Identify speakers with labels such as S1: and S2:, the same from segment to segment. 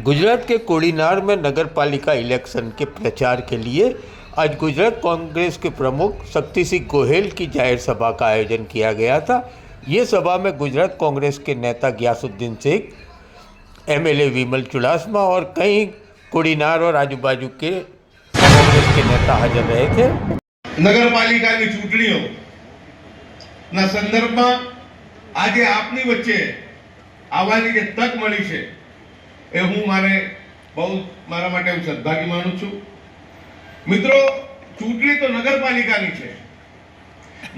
S1: गुजरात के कोड़ीनार में नगर पालिका इलेक्शन के प्रचार के लिए आज गुजरात कांग्रेस के प्रमुख शक्ति सिंह गोहेल की जाहिर सभा का आयोजन किया गया था। ये सभा में गुजरात कांग्रेस के नेता गयासुद्दीन शेख, एमएलए विमल चुड़ासमा और कई कोड़ीनार और आजू बाजू के कांग्रेस के नेता हाजिर रहे थे।
S2: नगर पालिका की चूंटणीओ ना संदर्भ में आज आपनी वच्चे आवानी जे तक मळी छे ए हूँ मारे बहुत मारा माटे हूँ सद्भागी मानु छूं। मित्रों, चूंटणी तो नगरपालिकानी छे,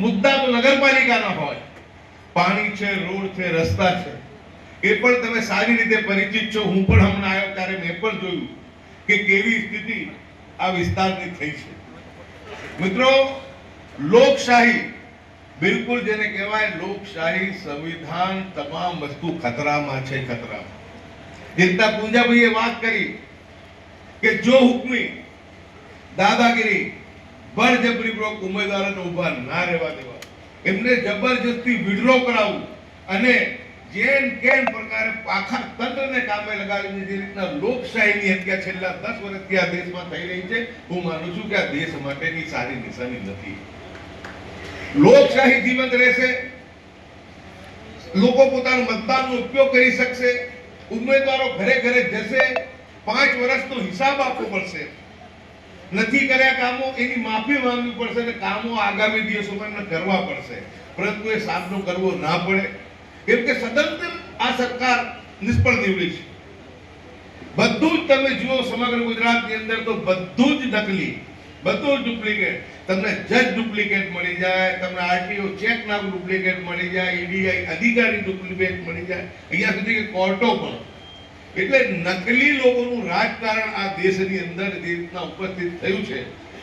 S2: मुद्दा तो नगरपालिकाना होय। पाणी छे, रोड छे, रस्ता छे, ए पण तमे सारी रीते परिचित छो। हूँ पण हमणे आव्यो त्यारे मैं पण जोयुं के केवी स्थिति आ विस्तारनी थई छे। मित्रों, लोकशाही बिल्कुल जेने कहेवाय लोकशाही संविधान तमाम वस्तु खतरामां छे। खतरामां जितना पूंजाभाईए बात करी कि जो हुक्मी दादागिरी बळजबरीपूर्वक उम्मीदवारोने उभा ना रहेवा देवा, एमने जबरदस्ती विड्रो करावવું અને જેન કેન પ્રકારે આખા તંત્રને કામે લગાવીને જે રીતના લોકશાહીની હત્યા છેલ્લા 10 વર્ષથી આ દેશમાં થઈ રહી છે, હું માનું છું કે આ દેશ માટેની સારી નિશાની નથી। લોકશાહી જીવંત રહેશે, લોકો પોતાનું મતદાનનો ઉપયોગ કરી શકશે, ઉમેદવારો ઘરે ઘરે જશે, 5 વર્ષનો હિસાબ આપવો પડશે, નથી કર્યા કામો એની માફી માંગવી પડશે અને કામો આગામી દિવસોમાં કરવા પડશે, પરંતુ એ સામનો કરવો ના પડે કેમ કે સદંતર આ સરકાર નિષ્ફળ નીવડી છે। બધું જ તમે જુઓ સમગ્ર ગુજરાતની અંદર તો બધું જ નકલી, બધું જ ડુપ્લિકેટ। તમને જજ ડુપ્લિકેટ મળી જાય, તમને આરટીઓ ચેક ના ડુપ્લિકેટ મળી જાય, ઈડીઆઈ અધિકારી ડુપ્લિકેટ મળી જાય, અહીંયા સુધી કે કોર્ટો પણ। એટલે નકલી લોકોનું રાજકારણ આ દેશની અંદર જે રીતના ઉપસ્થિત થયું છે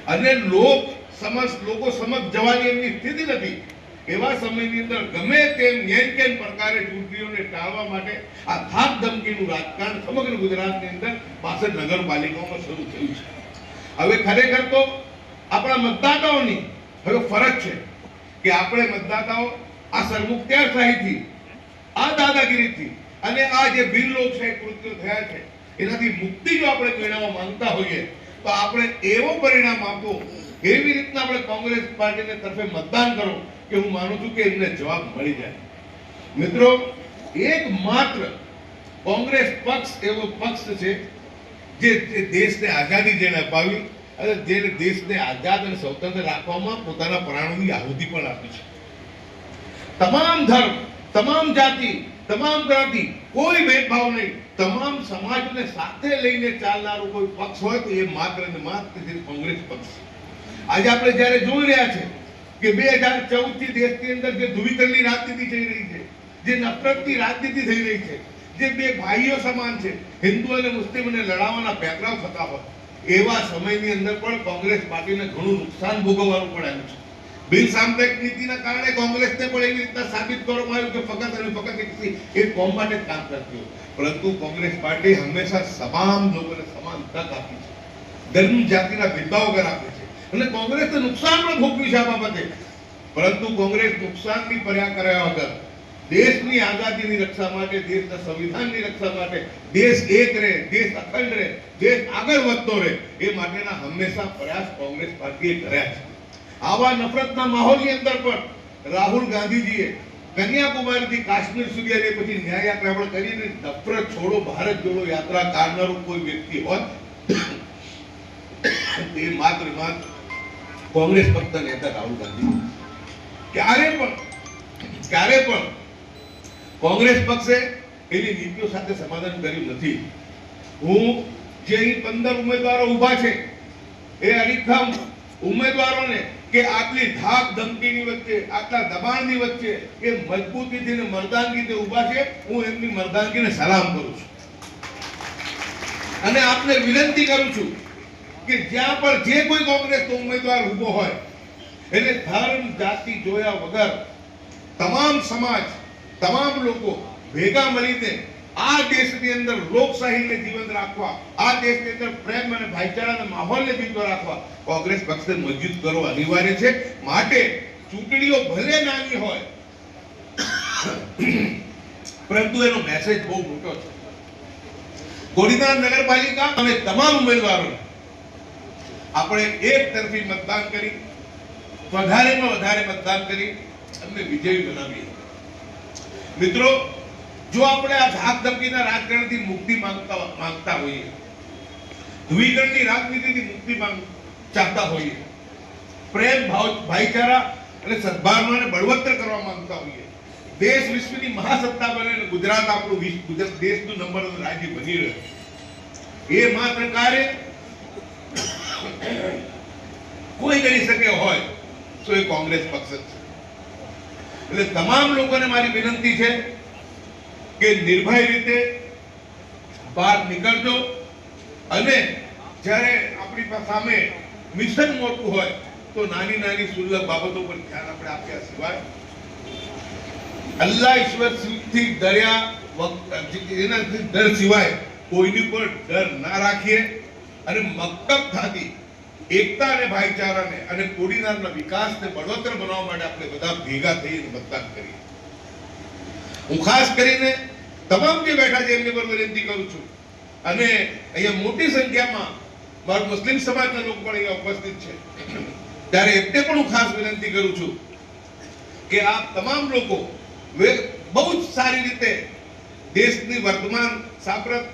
S2: અને લોકો સમક્ષ જવાની એમની સ્થિતિ નથી। એવા સમયની અંદર ગમે તેમ ન્યાયકેન પ્રકારે ચૂંટણીઓને ટાળવા માટે આ ધાક ધમકીનું રાજકારણ સમગ્ર ગુજરાતની અંદર 62 નગરપાલિકાઓમાં શરૂ થયું છે। હવે ખરેખર તો આપણા મતદાતાઓની હવે ફરજ છે કે આપણે મતદાતાઓ આ સરમુખત્યારશાહીથી, આ દાદાગીરીથી અને આ જે બિન લોકશાહી કૃત્યો થયા છે એનાથી મુક્તિ જો આપણે મેળવવા માંગતા હોઈએ તો આપણે એવો પરિણામ આપો, એવી રીતના આપણે કોંગ્રેસ પાર્ટીને તરફે મતદાન કરો કે હું માનું છું કે એમને જવાબ મળી જાય। મિત્રો, એકમાત્ર કોંગ્રેસ પક્ષ એવો પક્ષ છે જે દેશને આઝાદી જેને અપાવી અને જે દેશને આઝાદ અને સ્વતંત્ર રાખવામાં પોતાના પ્રાણોની આહુતિ પણ આપી છે। તમામ ધર્મ, તમામ જાતિ, તમામ જ્ઞાતિ, કોઈ ભેદભાવ નહીં, તમામ સમાજને સાથે લઈને ચાલનારો કોઈ પક્ષ હોય તો એ માત્ર ને માત્ર કોંગ્રેસ પક્ષ। આજે આપણે જ્યારે જોઈ રહ્યા છે કે 2014 થી દેશની અંદર જે ધ્રુવીકરણની રાજનીતિ થઈ રહી છે, જે નફરતની રાજનીતિ થઈ રહી છે, જે બે ભાઈઓ સમાન છે, હિન્દુ અને મુસ્લિમને લડાવવાના પેકરાવ થતા હોય, એવા સમયની અંદર પણ કોંગ્રેસ પાર્ટીને ઘણું નુકસાન ભોગવવાનું પણ આવ્યું છે। બિન સાંપ્રદાયિક નીતિના કારણે કોંગ્રેસને પણ એવી રીતના સાબિત કરવામાં આવ્યું કે ફક્ત અને ફક્ત એક કોમ માટે જ કામ કરતી હોય, પરંતુ કોંગ્રેસ પાર્ટી હંમેશા તમામ લોકોને સમાન તક આપી છે, ધર્મ જાતિના ભેદભાવ વગર આપે છે અને કોંગ્રેસને નુકસાન પણ ભોગવ્યું છે આ બાબતે, પરંતુ કોંગ્રેસ નુકસાનની પર્યા કર્યા વગર દેશની આઝાદીની રક્ષા માટે, દેશના સંવિધાનની રક્ષા માટે, દેશ એક રહે, દેશ અખંડ રહે, દેશ આગળ વધતો રહે એ માટેના હંમેશા પ્રયાસ કોંગ્રેસ પાર્ટીએ કર્યા છે। આવા નફરતના માહોલની અંદર પણ રાહુલ ગાંધીજીએ કન્યાકુમારીથી કાશ્મીર સુધી અને પછી ન્યાય યાત્રા આપણે કરીને નફરત છોડો ભારત જોડો યાત્રા કરનારો કોઈ વ્યક્તિ હોય એ માત્ર કોંગ્રેસ પક્ષના નેતા રાહુલ ગાંધી। ક્યારે પણ કોંગ્રેસ પક્ષે એની નીતિઓ સાથે સમાધાન કર્યું નથી। હું જે 15 ઉમેદવારો ઊભા છે એ અડીખમ ઉમેદવારોને કે આટલી ધાક ધમકીની વચ્ચે, આટલા દબાણની વચ્ચે એ મજબૂતીથી ને મર્દાનગીથી ઊભા છે, હું એમની મર્દાનગીને સલામ કરું છું અને આપને વિનંતી કરું છું કે જ્યાં પણ જે કોઈ કોંગ્રેસનો ઉમેદવાર ઊભો હોય એને ધર્મ જાતિ જોયા વગર તમામ સમાજ, તમામ લોકો ભેગા મળીને આ દેશની અંદર લોકશાહીને જીવંત રાખવા, આ દેશની અંદર પ્રેમ અને ભાઈચારાના માહોલને જીવંત રાખવા કોંગ્રેસ પક્ષને મજબૂત કરવો અનિવાર્ય છે। માટે ચૂંટણીઓ ભલે નાની હોય પરંતુ એનો મેસેજ બહુ મોટો છે। કોડીનાર નગરપાલિકા અને તમામ ઉમેદવારોને આપણે એક તરફી મતદાન કરી વધારેમાં વધારે મતદાન કરી અમને વિજયી બનાવીએ. મિત્રો, જો આપણે આ ધાક ધમકીના રાજકારણથી મુક્તિ માંગતા હોઈએ, ધ્રુવીકરણની રાજનીતિથી મુક્તિ ચાહતા હોઈએ, પ્રેમ ભાઈચારા અને સદભાવનાને બળવત્તર કરવા માંગતા હોઈએ, દેશ વિશ્વની મહાસત્તા બને અને ગુજરાત આપણું દેશનું નંબર 1 રાજ્ય બની રહે, એ માત્ર કાર્ય કોઈ કરી શકે હોય તો એ કોંગ્રેસ પક્ષ જ છે. એટલે તમામ લોકોને મારી વિનંતી છે કે નિર્ભય રીતે બહાર નીકળજો અને જ્યારે આપણી સામે મિશન મોટું હોય તો નાની નાની સુલભ બાબતો પર ધ્યાન આપણે આપ્યા સિવાય અલ્લાહ ઈશ્વર થી એનાથી ડર સિવાય કોઈની પર ડર ના રાખીએ અને મક્કમતાથી એકતા અને ભાઈચારાને અને કોડીનારના વિકાસને બળવત્તર બનાવવા માટે આપણે બધા ભેગા થઈને મતદાન કરીએ. હું ખાસ કરીને તમામ જે બેઠા છે એમની પર વિનંતી કરું છું અને અહીંયા મોટી સંખ્યામાં મારા મુસ્લિમ સમાજના લોકો પણ અહીંયા ઉપસ્થિત છે ત્યારે એમને પણ હું ખાસ વિનંતી કરું છું કે આ તમામ લોકો બહુ જ સારી રીતે દેશની વર્તમાન સાંપ્રત